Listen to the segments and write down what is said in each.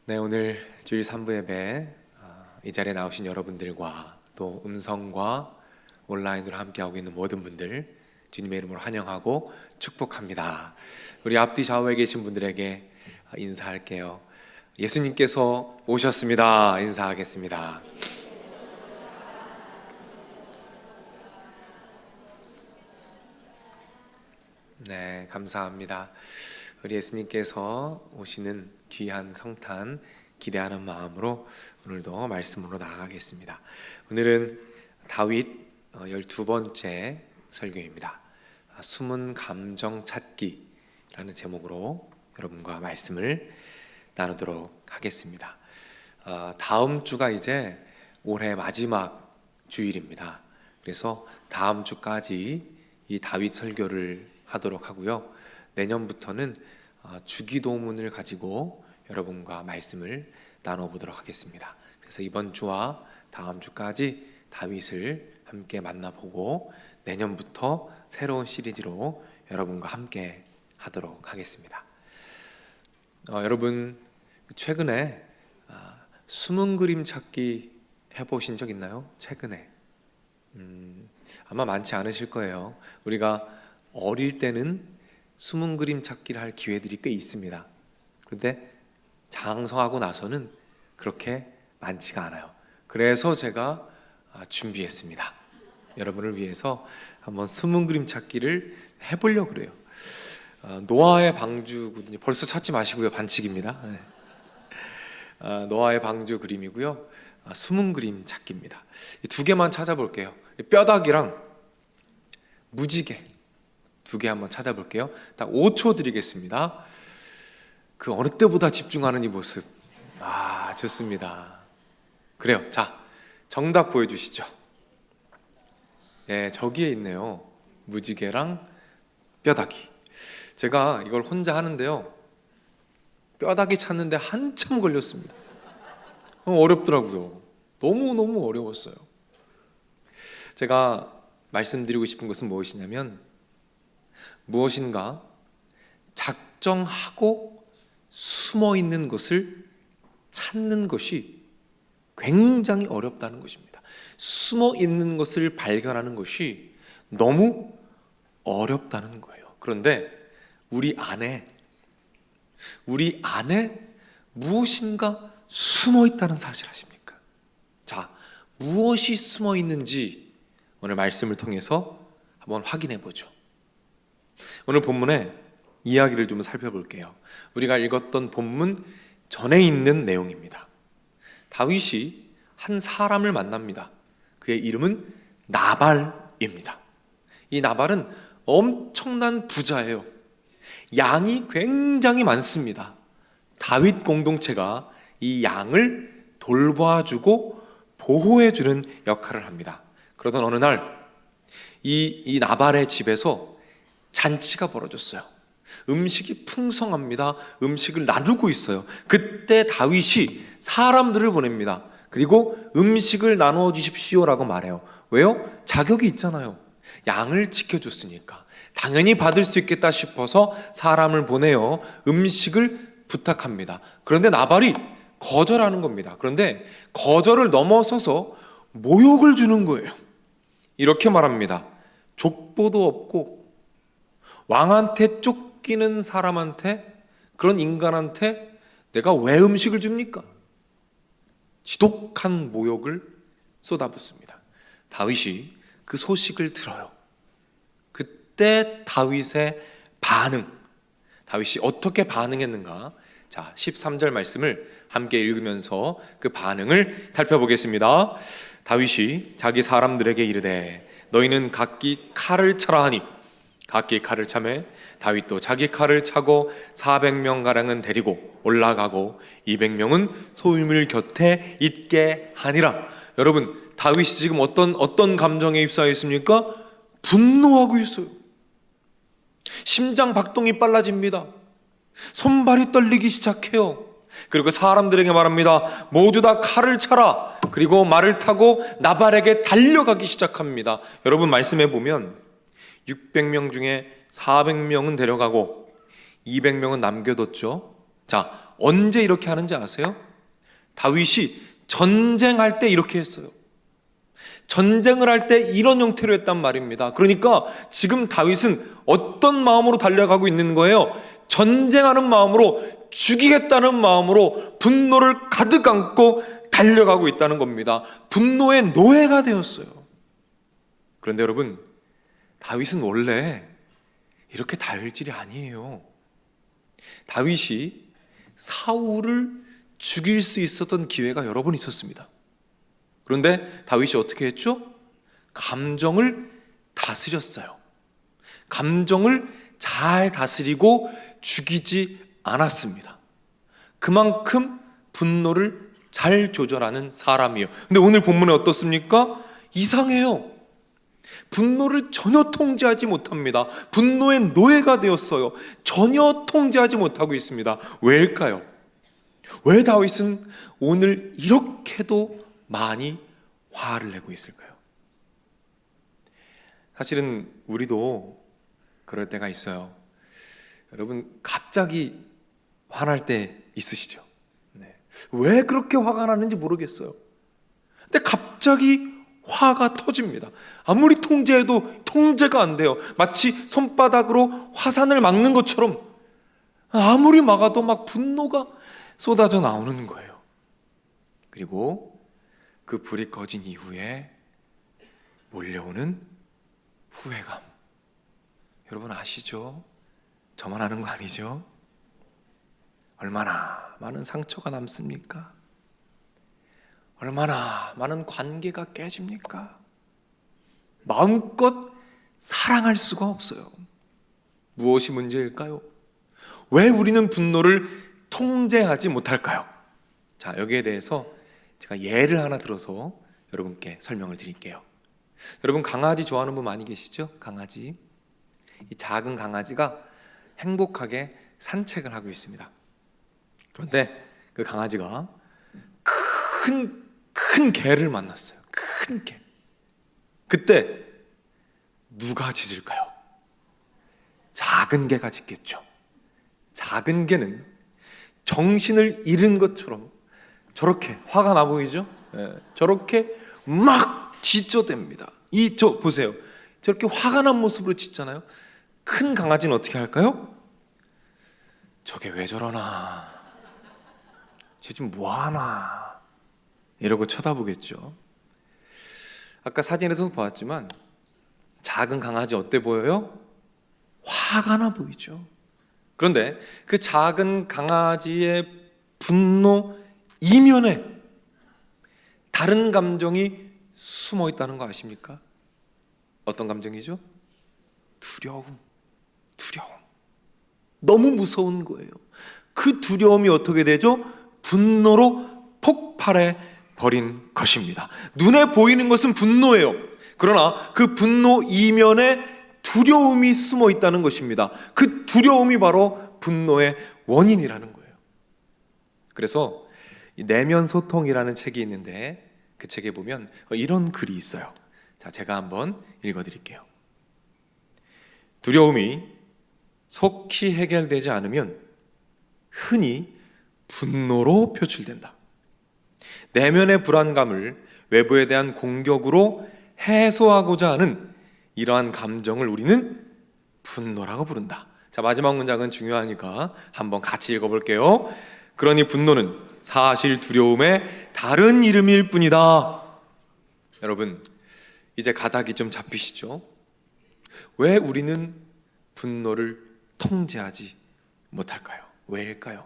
네, 오늘 주일 3부 예배 이 자리에 나오신 여러분들과 또 음성과 온라인으로 함께하고 있는 모든 분들 주님의 이름으로 환영하고 축복합니다. 우리 앞뒤 좌우에 계신 분들에게 인사할게요. 예수님께서 오셨습니다. 인사하겠습니다. 네, 감사합니다. 우리 예수님께서 오시는 귀한 성탄 기대하는 마음으로 오늘도 말씀으로 나아가겠습니다. 오늘은 다윗 12번째 설교입니다. 숨은 감정 찾기라는 제목으로 여러분과 말씀을 나누도록 하겠습니다. 다음 주가 이제 올해 마지막 주일입니다. 그래서 다음 주까지 이 다윗 설교를 하도록 하고요. 내년부터는 주기도문을 가지고 여러분과 말씀을 나눠보도록 하겠습니다. 그래서 이번 주와 다음 주까지 다윗을 함께 만나보고 내년부터 새로운 시리즈로 여러분과 함께 하도록 하겠습니다. 여러분 최근에 숨은 그림 찾기 해보신 적 있나요? 최근에 아마 많지 않으실 거예요. 우리가 어릴 때는 숨은 그림 찾기를 할 기회들이 꽤 있습니다. 그런데 장성하고 나서는 그렇게 많지가 않아요. 그래서 제가 준비했습니다. 여러분을 위해서 한번 숨은 그림 찾기를 해보려고 그래요. 노아의 방주거든요. 벌써 찾지 마시고요. 반칙입니다. 네. 노아의 방주 그림이고요. 숨은 그림 찾기입니다. 두 개만 찾아볼게요. 뼈다귀랑 무지개 두 개 한번 찾아볼게요. 딱 5초 드리겠습니다. 그 어느 때보다 집중하는 이 모습. 좋습니다. 그래요. 자, 정답 보여주시죠. 네, 저기에 있네요. 무지개랑 뼈다귀. 제가 이걸 혼자 하는데요. 뼈다귀 찾는데 한참 걸렸습니다. 어렵더라고요. 너무너무 어려웠어요. 제가 말씀드리고 싶은 것은 무엇이냐면 무엇인가 작정하고 숨어 있는 것을 찾는 것이 굉장히 어렵다는 것입니다. 숨어 있는 것을 발견하는 것이 너무 어렵다는 거예요. 그런데 우리 안에 무엇인가 숨어 있다는 사실 아십니까? 자, 무엇이 숨어 있는지 오늘 말씀을 통해서 한번 확인해 보죠. 오늘 본문의 이야기를 좀 살펴볼게요. 우리가 읽었던 본문 전에 있는 내용입니다. 다윗이 한 사람을 만납니다. 그의 이름은 나발입니다. 이 나발은 엄청난 부자예요. 양이 굉장히 많습니다. 다윗 공동체가 이 양을 돌봐주고 보호해주는 역할을 합니다. 그러던 어느 날 이 나발의 집에서 잔치가 벌어졌어요. 음식이 풍성합니다. 음식을 나누고 있어요. 그때 다윗이 사람들을 보냅니다. 그리고 음식을 나누어 주십시오라고 말해요. 왜요? 자격이 있잖아요. 양을 지켜줬으니까 당연히 받을 수 있겠다 싶어서 사람을 보내요. 음식을 부탁합니다. 그런데 나발이 거절하는 겁니다. 그런데 거절을 넘어서서 모욕을 주는 거예요. 이렇게 말합니다. 족보도 없고 왕한테 쫓기는 사람한테, 그런 인간한테 내가 왜 음식을 줍니까? 지독한 모욕을 쏟아붓습니다. 다윗이 그 소식을 들어요. 그때 다윗의 반응, 다윗이 어떻게 반응했는가? 자, 13절 말씀을 함께 읽으면서 그 반응을 살펴보겠습니다. 다윗이 자기 사람들에게 이르되 너희는 각기 칼을 차라 하니 각기 칼을 차매 다윗도 자기 칼을 차고 400명 가량은 데리고 올라가고 200명은 소유물 곁에 있게 하니라. 여러분, 다윗이 지금 어떤 감정에 휩싸여 있습니까? 분노하고 있어요. 심장 박동이 빨라집니다. 손발이 떨리기 시작해요. 그리고 사람들에게 말합니다. 모두 다 칼을 차라. 그리고 말을 타고 나발에게 달려가기 시작합니다. 여러분, 말씀해 보면 600명 중에 400명은 데려가고 200명은 남겨뒀죠. 자, 언제 이렇게 하는지 아세요? 다윗이 전쟁할 때 이렇게 했어요. 전쟁을 할 때 이런 형태로 했단 말입니다. 그러니까 지금 다윗은 어떤 마음으로 달려가고 있는 거예요? 전쟁하는 마음으로, 죽이겠다는 마음으로 분노를 가득 안고 달려가고 있다는 겁니다. 분노의 노예가 되었어요. 그런데 여러분, 다윗은 원래 이렇게 다혈질이 아니에요. 다윗이 사울을 죽일 수 있었던 기회가 여러 번 있었습니다. 그런데 다윗이 어떻게 했죠? 감정을 다스렸어요. 감정을 잘 다스리고 죽이지 않았습니다. 그만큼 분노를 잘 조절하는 사람이에요. 근데 오늘 본문에 어떻습니까? 이상해요. 분노를 전혀 통제하지 못합니다. 분노의 노예가 되었어요. 전혀 통제하지 못하고 있습니다. 왜일까요? 왜 다윗은 오늘 이렇게도 많이 화를 내고 있을까요? 사실은 우리도 그럴 때가 있어요. 여러분, 갑자기 화날 때 있으시죠? 네. 왜 그렇게 화가 나는지 모르겠어요. 근데 갑자기 화가 터집니다. 아무리 통제해도 통제가 안 돼요. 마치 손바닥으로 화산을 막는 것처럼 아무리 막아도 막 분노가 쏟아져 나오는 거예요. 그리고 그 불이 꺼진 이후에 몰려오는 후회감. 여러분 아시죠? 저만 아는 거 아니죠? 얼마나 많은 상처가 남습니까? 얼마나 많은 관계가 깨집니까? 마음껏 사랑할 수가 없어요. 무엇이 문제일까요? 왜 우리는 분노를 통제하지 못할까요? 자, 여기에 대해서 제가 예를 하나 들어서 여러분께 설명을 드릴게요. 여러분, 강아지 좋아하는 분 많이 계시죠? 강아지. 이 작은 강아지가 행복하게 산책을 하고 있습니다. 그런데 그 강아지가 큰 개를 만났어요. 큰 개. 그때 누가 짖을까요? 작은 개가 짖겠죠. 작은 개는 정신을 잃은 것처럼 저렇게 화가 나 보이죠? 저렇게 막 짖어댑니다. 저 보세요. 저렇게 화가 난 모습으로 짖잖아요. 큰 강아지는 어떻게 할까요? 저게 왜 저러나? 쟤 좀 뭐하나? 이러고 쳐다보겠죠. 아까 사진에서 보았지만 작은 강아지 어때 보여요? 화가 나 보이죠. 그런데 그 작은 강아지의 분노 이면에 다른 감정이 숨어 있다는 거 아십니까? 어떤 감정이죠? 두려움. 너무 무서운 거예요. 그 두려움이 어떻게 되죠? 분노로 폭발해 버린 것입니다. 눈에 보이는 것은 분노예요. 그러나 그 분노 이면에 두려움이 숨어 있다는 것입니다. 그 두려움이 바로 분노의 원인이라는 거예요. 그래서 내면 소통이라는 책이 있는데 그 책에 보면 이런 글이 있어요. 자, 제가 한번 읽어드릴게요. 두려움이 속히 해결되지 않으면 흔히 분노로 표출된다. 내면의 불안감을 외부에 대한 공격으로 해소하고자 하는 이러한 감정을 우리는 분노라고 부른다. 자, 마지막 문장은 중요하니까 한번 같이 읽어볼게요. 그러니 분노는 사실 두려움의 다른 이름일 뿐이다. 여러분, 이제 가닥이 좀 잡히시죠? 왜 우리는 분노를 통제하지 못할까요? 왜일까요?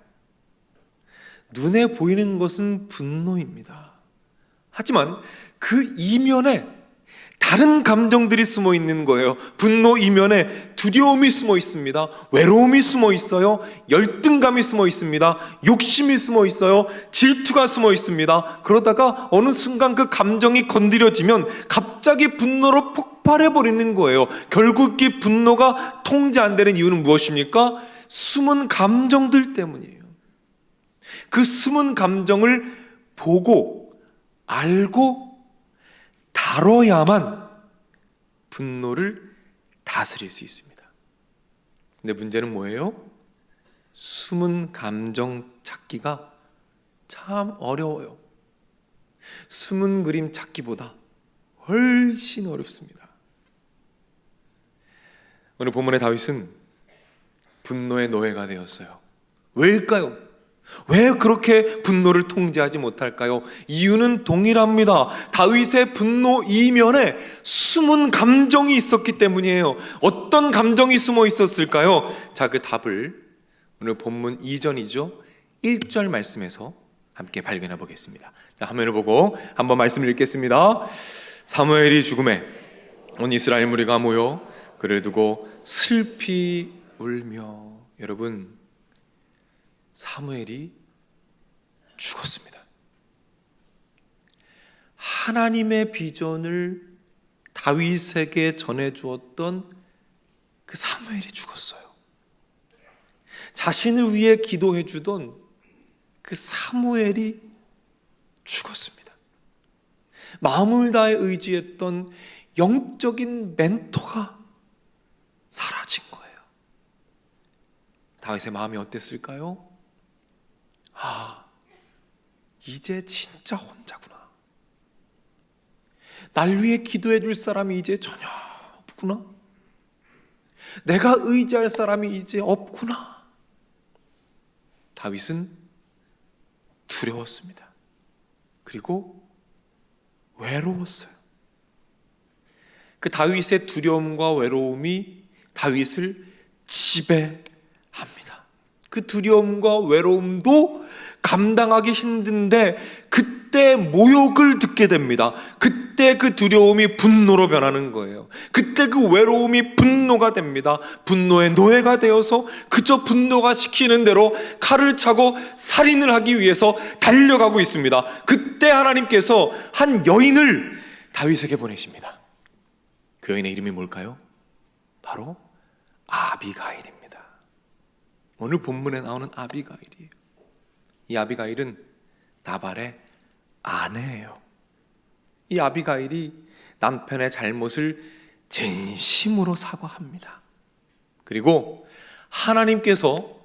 눈에 보이는 것은 분노입니다. 하지만 그 이면에 다른 감정들이 숨어 있는 거예요. 분노 이면에 두려움이 숨어 있습니다. 외로움이 숨어 있어요. 열등감이 숨어 있습니다. 욕심이 숨어 있어요. 질투가 숨어 있습니다. 그러다가 어느 순간 그 감정이 건드려지면 갑자기 분노로 폭발해 버리는 거예요. 결국 이 분노가 통제 안 되는 이유는 무엇입니까? 숨은 감정들 때문이에요. 그 숨은 감정을 보고 알고 다뤄야만 분노를 다스릴 수 있습니다. 근데 문제는 뭐예요? 숨은 감정 찾기가 참 어려워요. 숨은 그림 찾기보다 훨씬 어렵습니다. 오늘 본문의 다윗은 분노의 노예가 되었어요. 왜일까요? 왜 그렇게 분노를 통제하지 못할까요? 이유는 동일합니다. 다윗의 분노 이면에 숨은 감정이 있었기 때문이에요. 어떤 감정이 숨어 있었을까요? 자, 그 답을 오늘 본문 이전이죠, 1절 말씀에서 함께 발견해 보겠습니다. 자, 화면을 보고 한번 말씀을 읽겠습니다. 사무엘이 죽음에 온 이스라엘 무리가 모여 그를 두고 슬피 울며. 여러분, 사무엘이 죽었습니다. 하나님의 비전을 다윗에게 전해주었던 그 사무엘이 죽었어요. 자신을 위해 기도해 주던 그 사무엘이 죽었습니다. 마음을 다해 의지했던 영적인 멘토가 사라진 거예요. 다윗의 마음이 어땠을까요? 이제 진짜 혼자구나. 날 위해 기도해 줄 사람이 이제 전혀 없구나. 내가 의지할 사람이 이제 없구나. 다윗은 두려웠습니다. 그리고 외로웠어요. 그 다윗의 두려움과 외로움이 다윗을 지배합니다. 그 두려움과 외로움도 감당하기 힘든데 그때 모욕을 듣게 됩니다. 그때 그 두려움이 분노로 변하는 거예요. 그때 그 외로움이 분노가 됩니다. 분노의 노예가 되어서 그저 분노가 시키는 대로 칼을 차고 살인을 하기 위해서 달려가고 있습니다. 그때 하나님께서 한 여인을 다윗에게 보내십니다. 그 여인의 이름이 뭘까요? 바로 아비가일입니다. 오늘 본문에 나오는 아비가일이에요. 이 아비가일은 나발의 아내예요. 이 아비가일이 남편의 잘못을 진심으로 사과합니다. 그리고 하나님께서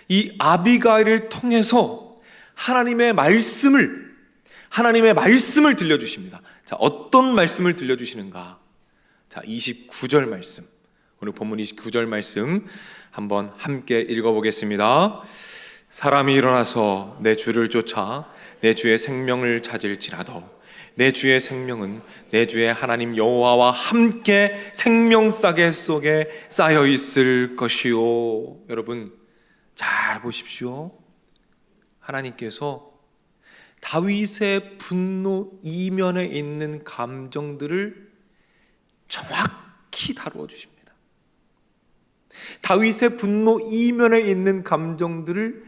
이 아비가일을 통해서 하나님의 말씀을 들려주십니다. 자, 어떤 말씀을 들려주시는가? 자, 29절 말씀, 오늘 본문 29절 말씀 한번 함께 읽어보겠습니다. 사람이 일어나서 내 주를 쫓아 내 주의 생명을 찾을지라도 내 주의 생명은 내 주의 하나님 여호와와 함께 생명싸개 속에 쌓여 있을 것이요. 여러분 잘 보십시오. 하나님께서 다윗의 분노 이면에 있는 감정들을 정확히 다루어 주십니다. 다윗의 분노 이면에 있는 감정들을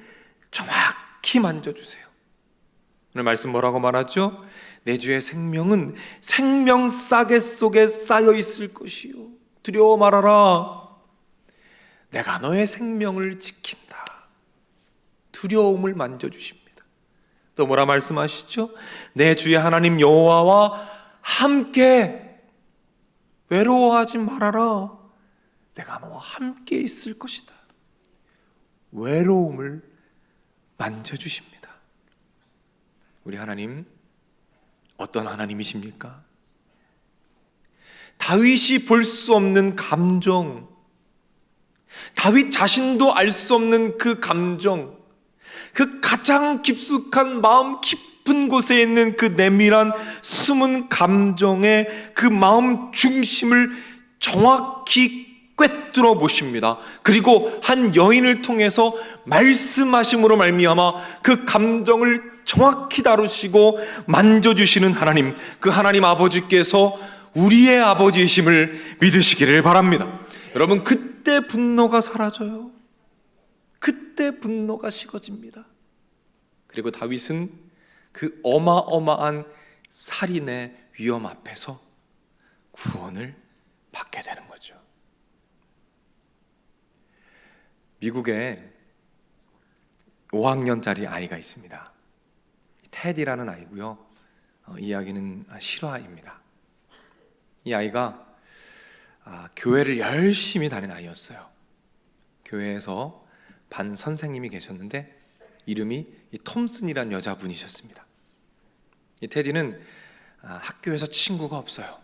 정확히 만져주세요. 오늘 말씀 뭐라고 말하죠? 내 주의 생명은 생명싸개 속에 쌓여 있을 것이요. 두려워 말아라. 내가 너의 생명을 지킨다. 두려움을 만져주십니다. 또 뭐라 말씀하시죠? 내 주의 하나님 여호와와 함께 외로워하지 말아라. 내가 너와 함께 있을 것이다. 외로움을 만져주십니다. 우리 하나님 어떤 하나님이십니까? 다윗이 볼 수 없는 감정, 다윗 자신도 알 수 없는 그 감정, 그 가장 깊숙한 마음 깊은 곳에 있는 그 내밀한 숨은 감정의 그 마음 중심을 정확히 꿰뚫어 보십니다. 그리고 한 여인을 통해서 말씀하심으로 말미암아 그 감정을 정확히 다루시고 만져주시는 하나님, 그 하나님 아버지께서 우리의 아버지이심을 믿으시기를 바랍니다. 여러분, 그때 분노가 사라져요. 그때 분노가 식어집니다. 그리고 다윗은 그 어마어마한 살인의 위험 앞에서 구원을 받게 되는 거죠. 미국에 5학년짜리 아이가 있습니다. 테디라는 아이고요. 이야기는 실화입니다. 이 아이가 교회를 열심히 다니는 아이였어요. 교회에서 반 선생님이 계셨는데 이름이 이 톰슨이란 여자분이셨습니다. 이 테디는 학교에서 친구가 없어요.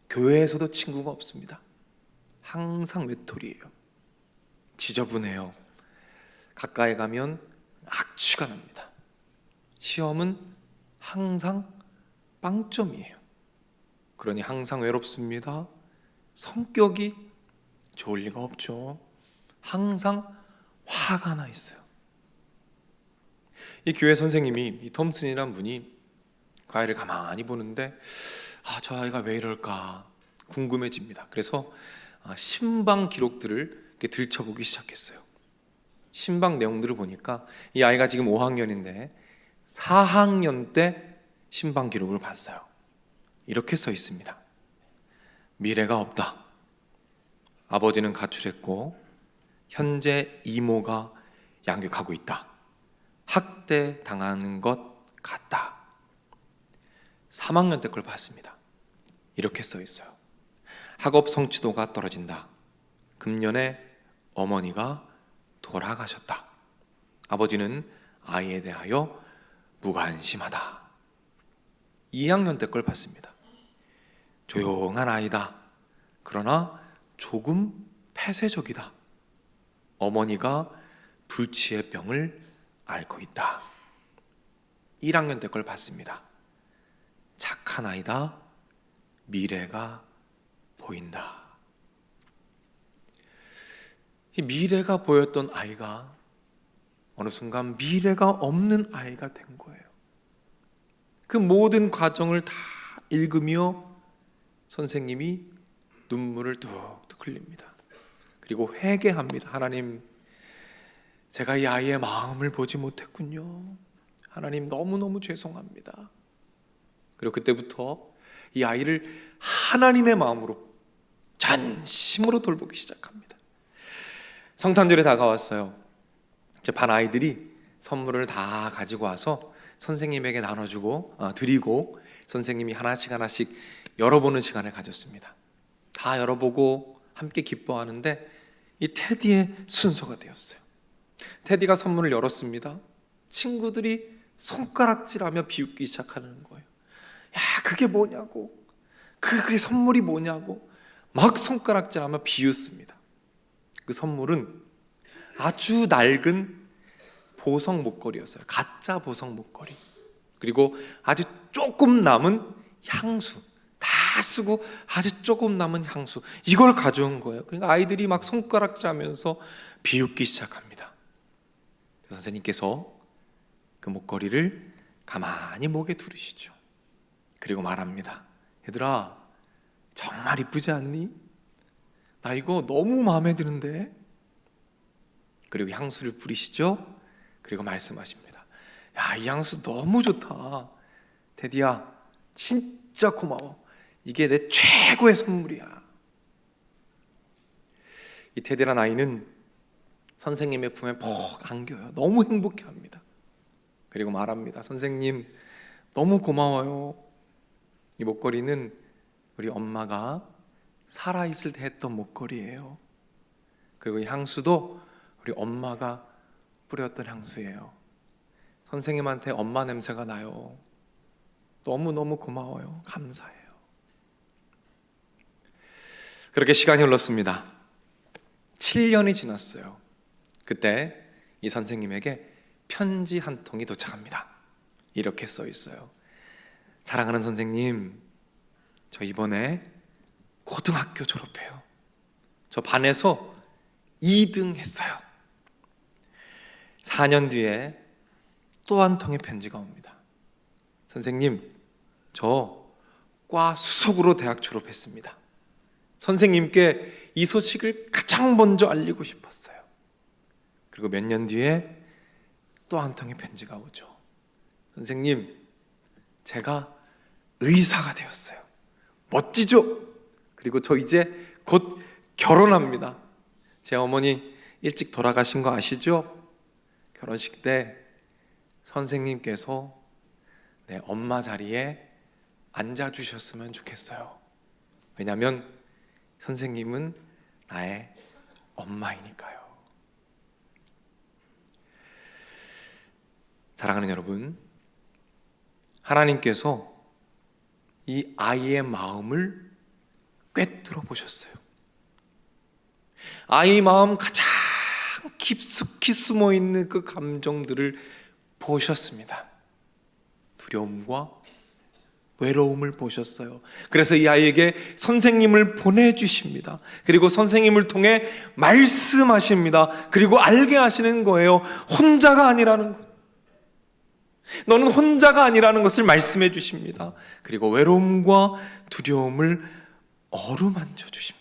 교회에서도 친구가 없습니다. 항상 외톨이에요. 지저분해요. 가까이 가면 악취가 납니다. 시험은 항상 빵점이에요. 그러니 항상 외롭습니다. 성격이 좋을 리가 없죠. 항상 화가 나 있어요. 이 교회 선생님이 이 톰슨이란 분이 그 아이를 가만히 보는데 저 아이가 왜 이럴까 궁금해집니다. 그래서 신방 기록들을 이렇게 들춰보기 시작했어요. 신방 내용들을 보니까 이 아이가 지금 5학년인데 4학년 때 신방 기록을 봤어요. 이렇게 써 있습니다. 미래가 없다. 아버지는 가출했고 현재 이모가 양육하고 있다. 학대 당하는 것 같다. 3학년 때 걸 봤습니다. 이렇게 써 있어요. 학업 성취도가 떨어진다. 금년에 어머니가 돌아가셨다. 아버지는 아이에 대하여 무관심하다. 2학년 때 걸 봤습니다. 조용한 아이다. 그러나 조금 폐쇄적이다. 어머니가 불치의 병을 앓고 있다. 1학년 때 걸 봤습니다. 착한 아이다. 미래가 보인다. 이 미래가 보였던 아이가 어느 순간 미래가 없는 아이가 된 거예요. 그 모든 과정을 다 읽으며 선생님이 눈물을 뚝뚝 흘립니다. 그리고 회개합니다. 하나님, 제가 이 아이의 마음을 보지 못했군요. 하나님, 너무너무 죄송합니다. 그리고 그때부터 이 아이를 하나님의 마음으로 전심으로 돌보기 시작합니다. 성탄절이 다가왔어요. 제 반 아이들이 선물을 다 가지고 와서 선생님에게 나눠주고 드리고 선생님이 하나씩 하나씩 열어보는 시간을 가졌습니다. 다 열어보고 함께 기뻐하는데 이 테디의 순서가 되었어요. 테디가 선물을 열었습니다. 친구들이 손가락질하며 비웃기 시작하는 거예요. 야, 그게 뭐냐고, 그게 선물이 뭐냐고 막 손가락질하며 비웃습니다. 그 선물은 아주 낡은 보석 목걸이였어요. 가짜 보석 목걸이. 그리고 아주 조금 남은 향수, 다 쓰고 아주 조금 남은 향수, 이걸 가져온 거예요. 그러니까 아이들이 막 손가락질하면서 비웃기 시작합니다. 선생님께서 그 목걸이를 가만히 목에 두르시죠. 그리고 말합니다. 얘들아, 정말 이쁘지 않니? 나 이거 너무 마음에 드는데. 그리고 향수를 뿌리시죠. 그리고 말씀하십니다. 야, 이 향수 너무 좋다. 테디야, 진짜 고마워. 이게 내 최고의 선물이야. 이 테디란 아이는 선생님의 품에 푹 안겨요. 너무 행복해합니다. 그리고 말합니다. 선생님, 너무 고마워요. 이 목걸이는 우리 엄마가 살아있을 때 했던 목걸이에요. 그리고 이 향수도 우리 엄마가 뿌렸던 향수예요. 선생님한테 엄마 냄새가 나요. 너무너무 고마워요. 감사해요. 그렇게 시간이 흘렀습니다. 7년이 지났어요. 그때 이 선생님에게 편지 한 통이 도착합니다. 이렇게 써 있어요. 사랑하는 선생님, 저 이번에 고등학교 졸업해요. 저 반에서 2등 했어요. 4년 뒤에 또 한 통의 편지가 옵니다. 선생님, 저 과 수석으로 대학 졸업했습니다. 선생님께 이 소식을 가장 먼저 알리고 싶었어요. 그리고 몇 년 뒤에 또 한 통의 편지가 오죠. 선생님, 제가 의사가 되었어요. 멋지죠? 그리고 저 이제 곧 결혼합니다. 제 어머니 일찍 돌아가신 거 아시죠? 결혼식 때 선생님께서 내 엄마 자리에 앉아주셨으면 좋겠어요. 왜냐하면 선생님은 나의 엄마이니까요. 사랑하는 여러분, 하나님께서 이 아이의 마음을 꿰뚫어 보셨어요. 아이 마음 가장 깊숙이 숨어 있는 그 감정들을 보셨습니다. 두려움과 외로움을 보셨어요. 그래서 이 아이에게 선생님을 보내주십니다. 그리고 선생님을 통해 말씀하십니다. 그리고 알게 하시는 거예요. 혼자가 아니라는 것. 너는 혼자가 아니라는 것을 말씀해 주십니다. 그리고 외로움과 두려움을 어루만져 주십니다.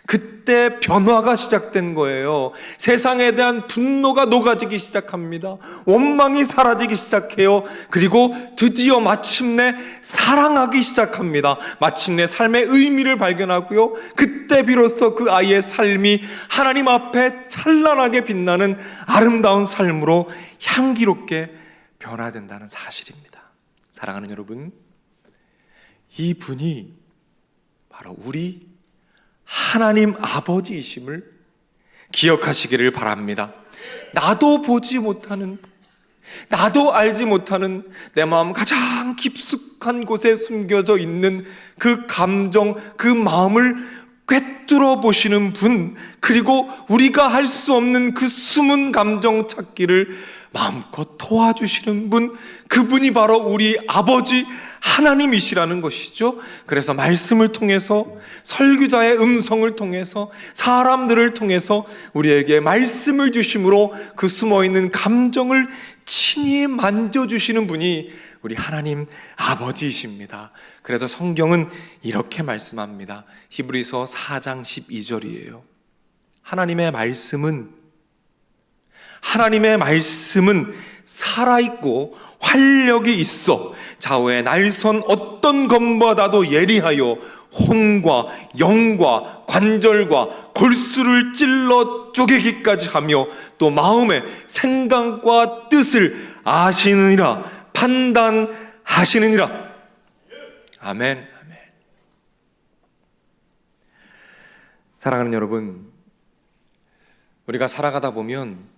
그때 변화가 시작된 거예요. 세상에 대한 분노가 녹아지기 시작합니다. 원망이 사라지기 시작해요. 그리고 드디어 마침내 사랑하기 시작합니다. 마침내 삶의 의미를 발견하고요. 그때 비로소 그 아이의 삶이 하나님 앞에 찬란하게 빛나는 아름다운 삶으로 향기롭게 변화된다는 사실입니다. 사랑하는 여러분, 이분이 바로 우리 하나님 아버지이심을 기억하시기를 바랍니다. 나도 보지 못하는, 나도 알지 못하는 내 마음 가장 깊숙한 곳에 숨겨져 있는 그 감정, 그 마음을 꿰뚫어 보시는 분, 그리고 우리가 할 수 없는 그 숨은 감정 찾기를 마음껏 도와주시는 분, 그분이 바로 우리 아버지 하나님이시라는 것이죠. 그래서 말씀을 통해서, 설교자의 음성을 통해서, 사람들을 통해서 우리에게 말씀을 주심으로 그 숨어있는 감정을 친히 만져주시는 분이 우리 하나님 아버지이십니다. 그래서 성경은 이렇게 말씀합니다. 히브리서 4장 12절이에요. 하나님의 말씀은 살아있고 활력이 있어 좌우의 날선 어떤 검보다도 예리하여 혼과 영과 관절과 골수를 찔러 쪼개기까지 하며 또 마음의 생각과 뜻을 아시느니라, 판단하시느니라. 아멘. 사랑하는 여러분, 우리가 살아가다 보면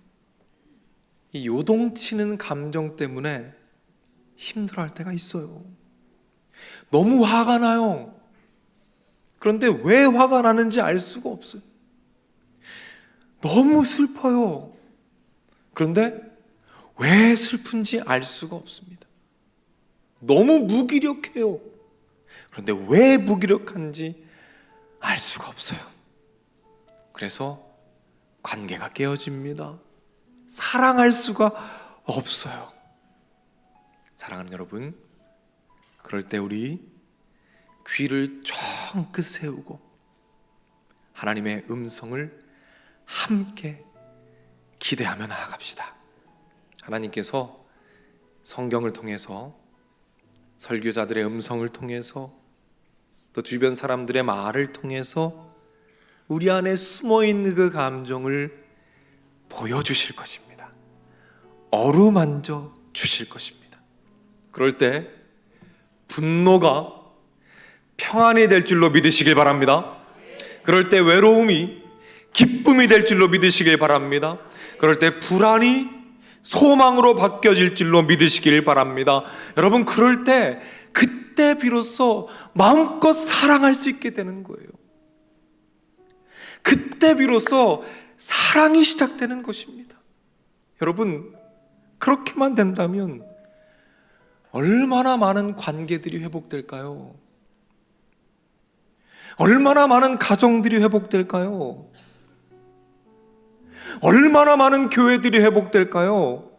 이 요동치는 감정 때문에 힘들어할 때가 있어요. 너무 화가 나요. 그런데 왜 화가 나는지 알 수가 없어요. 너무 슬퍼요. 그런데 왜 슬픈지 알 수가 없습니다. 너무 무기력해요. 그런데 왜 무기력한지 알 수가 없어요. 그래서 관계가 깨어집니다. 사랑할 수가 없어요. 사랑하는 여러분, 그럴 때 우리 귀를 쫑긋 세우고 하나님의 음성을 함께 기대하며 나아갑시다. 하나님께서 성경을 통해서, 설교자들의 음성을 통해서, 또 주변 사람들의 말을 통해서 우리 안에 숨어있는 그 감정을 보여주실 것입니다. 어루만져 주실 것입니다. 그럴 때 분노가 평안이 될 줄로 믿으시길 바랍니다. 그럴 때 외로움이 기쁨이 될 줄로 믿으시길 바랍니다. 그럴 때 불안이 소망으로 바뀌어질 줄로 믿으시길 바랍니다. 여러분, 그럴 때 그때 비로소 마음껏 사랑할 수 있게 되는 거예요. 그때 비로소 사랑이 시작되는 것입니다. 여러분, 그렇게만 된다면 얼마나 많은 관계들이 회복될까요? 얼마나 많은 가정들이 회복될까요? 얼마나 많은 교회들이 회복될까요?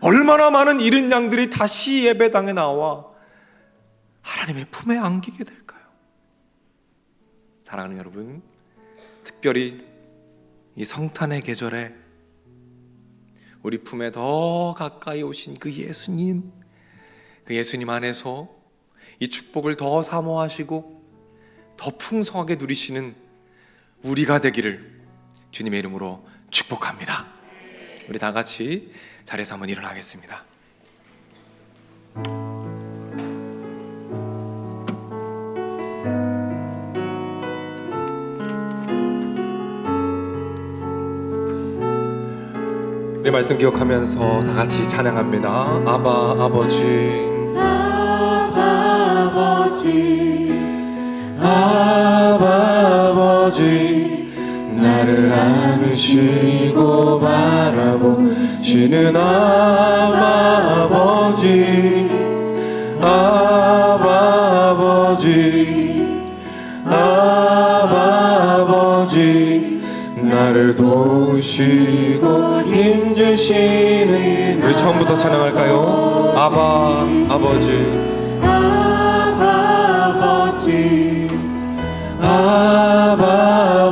얼마나 많은 잃은 양들이 다시 예배당에 나와 하나님의 품에 안기게 될까요? 사랑하는 여러분, 특별히 이 성탄의 계절에 우리 품에 더 가까이 오신 그 예수님 안에서 이 축복을 더 사모하시고 더 풍성하게 누리시는 우리가 되기를 주님의 이름으로 축복합니다. 우리 다 같이 자리에서 한번 일어나겠습니다. 이 말씀 기억하면서 다 같이 찬양합니다. 아바 아버지, 아바 아버지, 아바 아버지, 나를 안으시고 바라보시는 아바 아버지, 아바 아버지, 아바 아버지, 나를 도우시고 힘주시는. 우리 처음부터 찬양할까요? 아바 아버지, 아바 아버지, 아바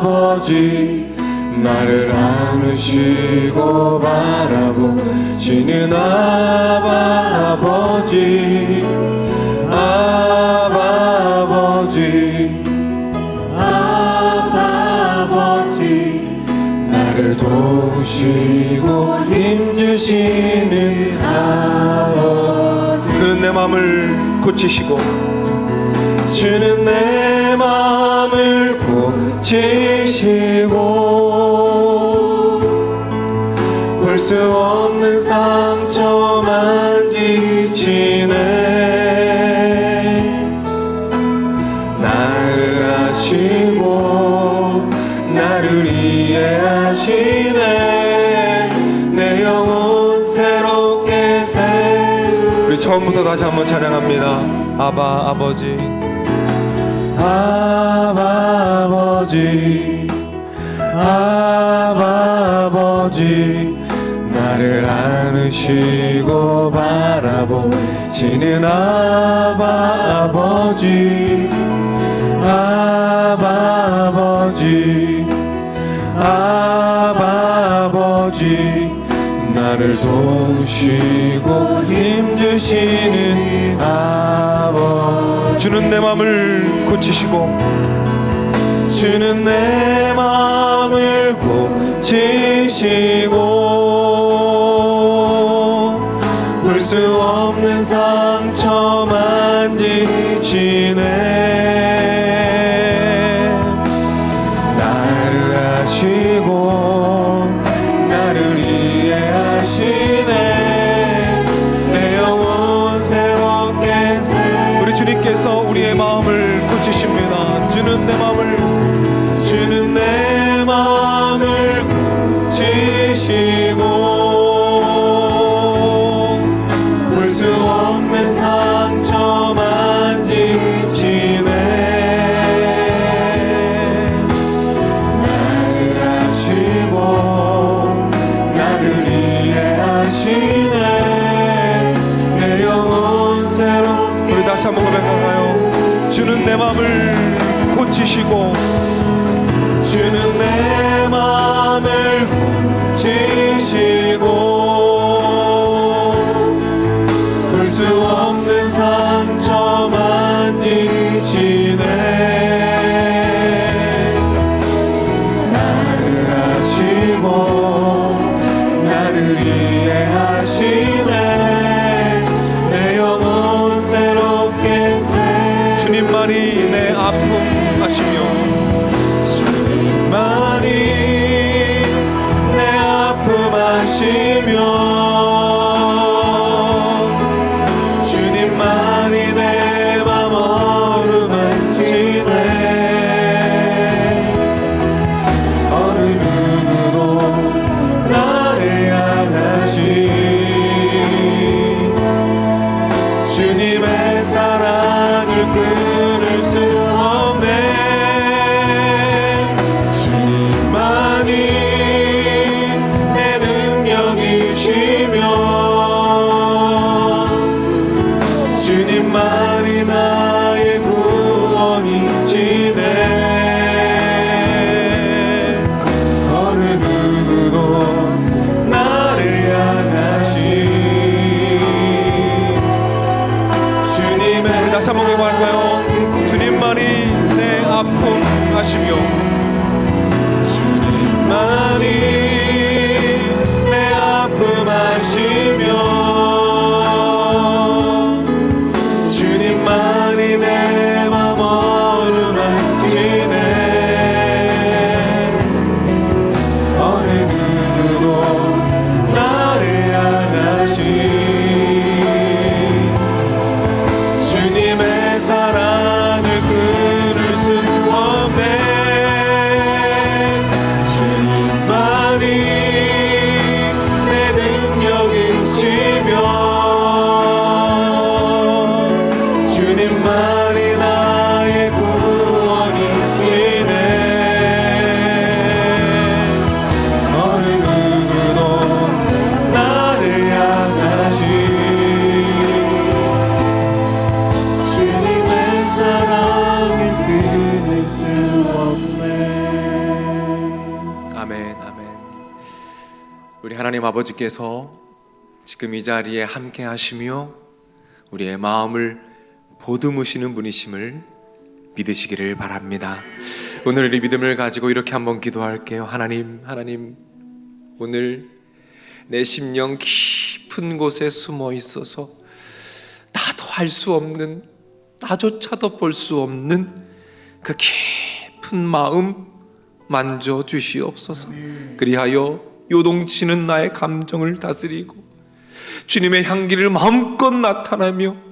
아버지, 나를 안으시고 바라보시는 아바 아버지, 아바 아버지, 아바 아버지, 나를 도우시고 힘주시는 아버지. 그는 내 마음을 고치시고, 주는 내 마음을 고치시고 볼 수 없는 상처 만지시네. 나를 아시고 나를 이해하시네. 내 영혼 새롭게 우리 처음부터 다시 한번 찬양합니다. 아바 아버지, 아바 아버지, 아바 아버지, 나를 안으시고 바라보시는 아바 아버지, 아바 아버지, 아바 아버지, 나를 도우시고 힘주시는 아버지. 주는 내 마음을 고치시고, 주는 내 마음을 고치시고 볼 수 없는 상처 만지시네. 나를 아시고 나를 이해하시네. 내 영혼 새롭게 우리 주님께서 우리의 마음을 고치십니다. 주는 내 마음을, 주는 내 마음을 고치시고 볼 수 없는 상처 만지시네. 나를 아시고 나를 이해하시네. 내 영혼 새롭게. 우리 다시 한번 고백할까요? 주는 내 마음을 고치시고, 주는 내 마음을 고치시고 볼 수 없는 상처 만지시네. 나를 아시고 나를 이해하시네. 내 영혼 새롭게 주님만이 내 아픔 아시며, 주님만이 내 아픔 아시며 주님만이 내 맘 어루만지네. 어느 누구도 나를 향하시 주님의 사랑을 끊을 수 없네. 주님만이 내 능력이시며 주님만이 나의 구원이시네. 어느 누구도 나를 향하시 주님의. 우리 다시 한번 고백할까요? 주님만이 내 아픔 아시며, 주님만이 내 아픔 아시며 주님만이 내 맘 어루만지네. 어느 누구도 나를 아버지께서 지금 이 자리에 함께 하시며 우리의 마음을 보듬으시는 분이심을 믿으시기를 바랍니다. 오늘 이 믿음을 가지고 이렇게 한번 기도할게요. 하나님, 오늘 내 심령 깊은 곳에 숨어 있어서 나도 할 수 없는, 나조차도 볼 수 없는 그 깊은 마음 만져주시옵소서. 그리하여 요동치는 나의 감정을 다스리고 주님의 향기를 마음껏 나타내며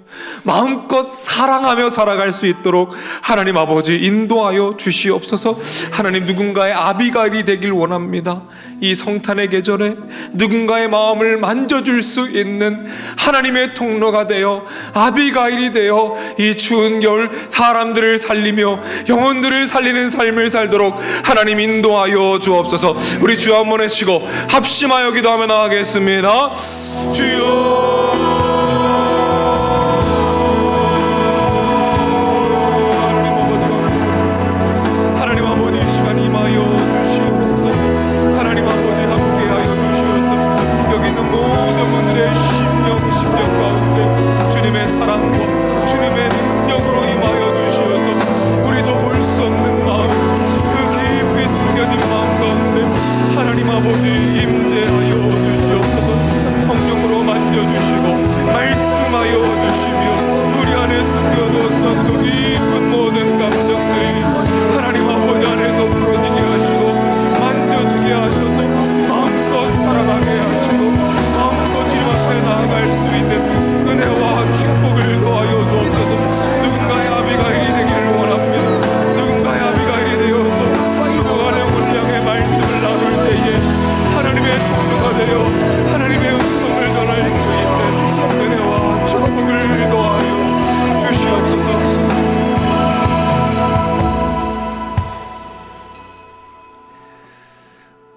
마음껏 사랑하며 살아갈 수 있도록 하나님 아버지 인도하여 주시옵소서. 하나님, 누군가의 아비가일이 되길 원합니다. 이 성탄의 계절에 누군가의 마음을 만져줄 수 있는 하나님의 통로가 되어 아비가일이 되어 이 추운 겨울 사람들을 살리며 영혼들을 살리는 삶을 살도록 하나님 인도하여 주옵소서. 우리 주 한번 외치고 합심하여 기도하며 나아가겠습니다. 주여,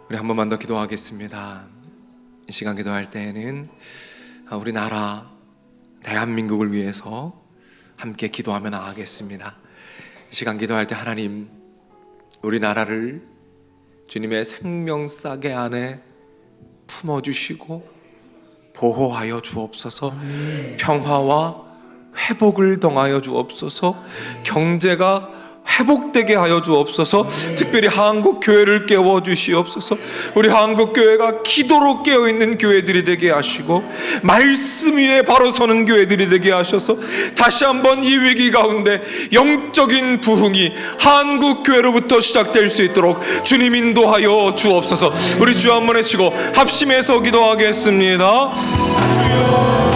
한 번만 더 기도하겠습니다. 이 시간 기도할 때에는 우리나라 대한민국을 위해서 함께 기도하며 나아가겠습니다. 이 시간 기도할 때 하나님, 우리나라를 주님의 생명싸개 안에 품어주시고 보호하여 주옵소서. 평화와 회복을 동하여 주옵소서. 경제가 회복되게 하여 주옵소서. 특별히 한국 교회를 깨워 주시옵소서. 우리 한국 교회가 기도로 깨어 있는 교회들이 되게 하시고 말씀 위에 바로 서는 교회들이 되게 하셔서 다시 한번 이 위기 가운데 영적인 부흥이 한국 교회로부터 시작될 수 있도록 주님 인도하여 주옵소서. 우리 주 한번 외치고 합심해서 기도하겠습니다. 주여,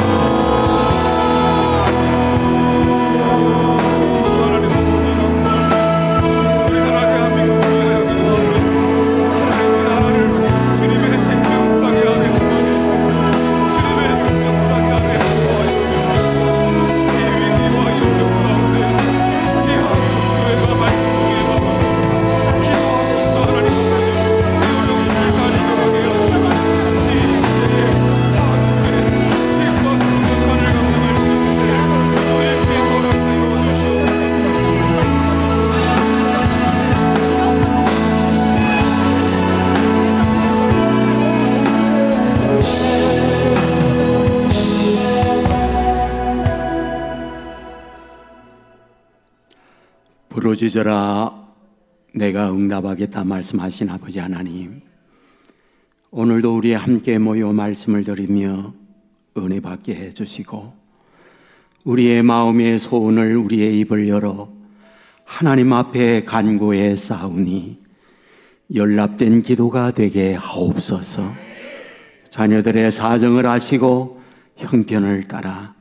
부르짖어라 내가 응답하겠다 말씀하신 아버지 하나님, 오늘도 우리 함께 모여 말씀을 드리며 은혜 받게 해주시고 우리의 마음의 소원을 우리의 입을 열어 하나님 앞에 간구해 싸우니 연락된 기도가 되게 하옵소서. 자녀들의 사정을 아시고 형편을 따라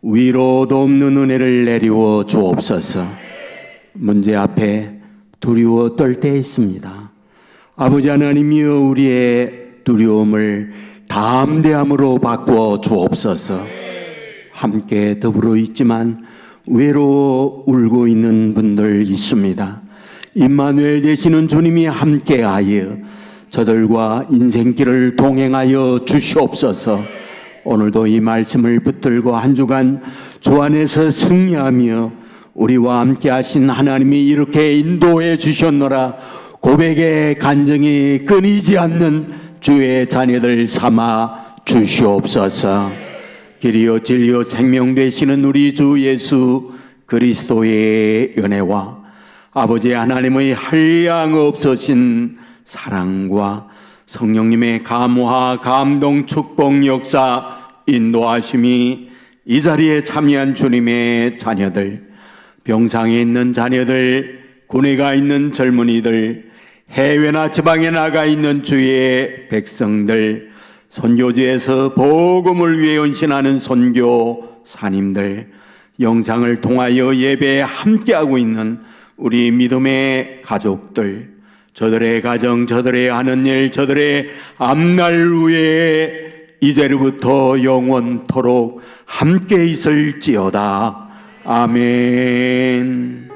위로도 없는 은혜를 내리워 주옵소서. 문제 앞에 두려워 떨 때 있습니다. 아버지 하나님이여, 우리의 두려움을 담대함으로 바꾸어 주옵소서. 함께 더불어 있지만 외로워 울고 있는 분들 있습니다. 임마누엘 되시는 주님이 함께하여 저들과 인생길을 동행하여 주시옵소서. 오늘도 이 말씀을 붙들고 한 주간 주 안에서 승리하며 우리와 함께 하신 하나님이 이렇게 인도해 주셨노라 고백의 간증이 끊이지 않는 주의 자녀들 삼아 주시옵소서. 길이요 진리요 생명 되시는 우리 주 예수 그리스도의 은혜와 아버지 하나님의 한량없으신 사랑과 성령님의 감화 감동 축복 역사 인도하심이 이 자리에 참여한 주님의 자녀들, 병상에 있는 자녀들, 군에 가 있는 젊은이들, 해외나 지방에 나가 있는 주의 백성들, 선교지에서 복음을 위해 헌신하는 선교사님들, 영상을 통하여 예배에 함께하고 있는 우리 믿음의 가족들, 저들의 가정, 저들의 하는 일, 저들의 앞날 위에 이제로부터 영원토록 함께 있을지어다. 아멘.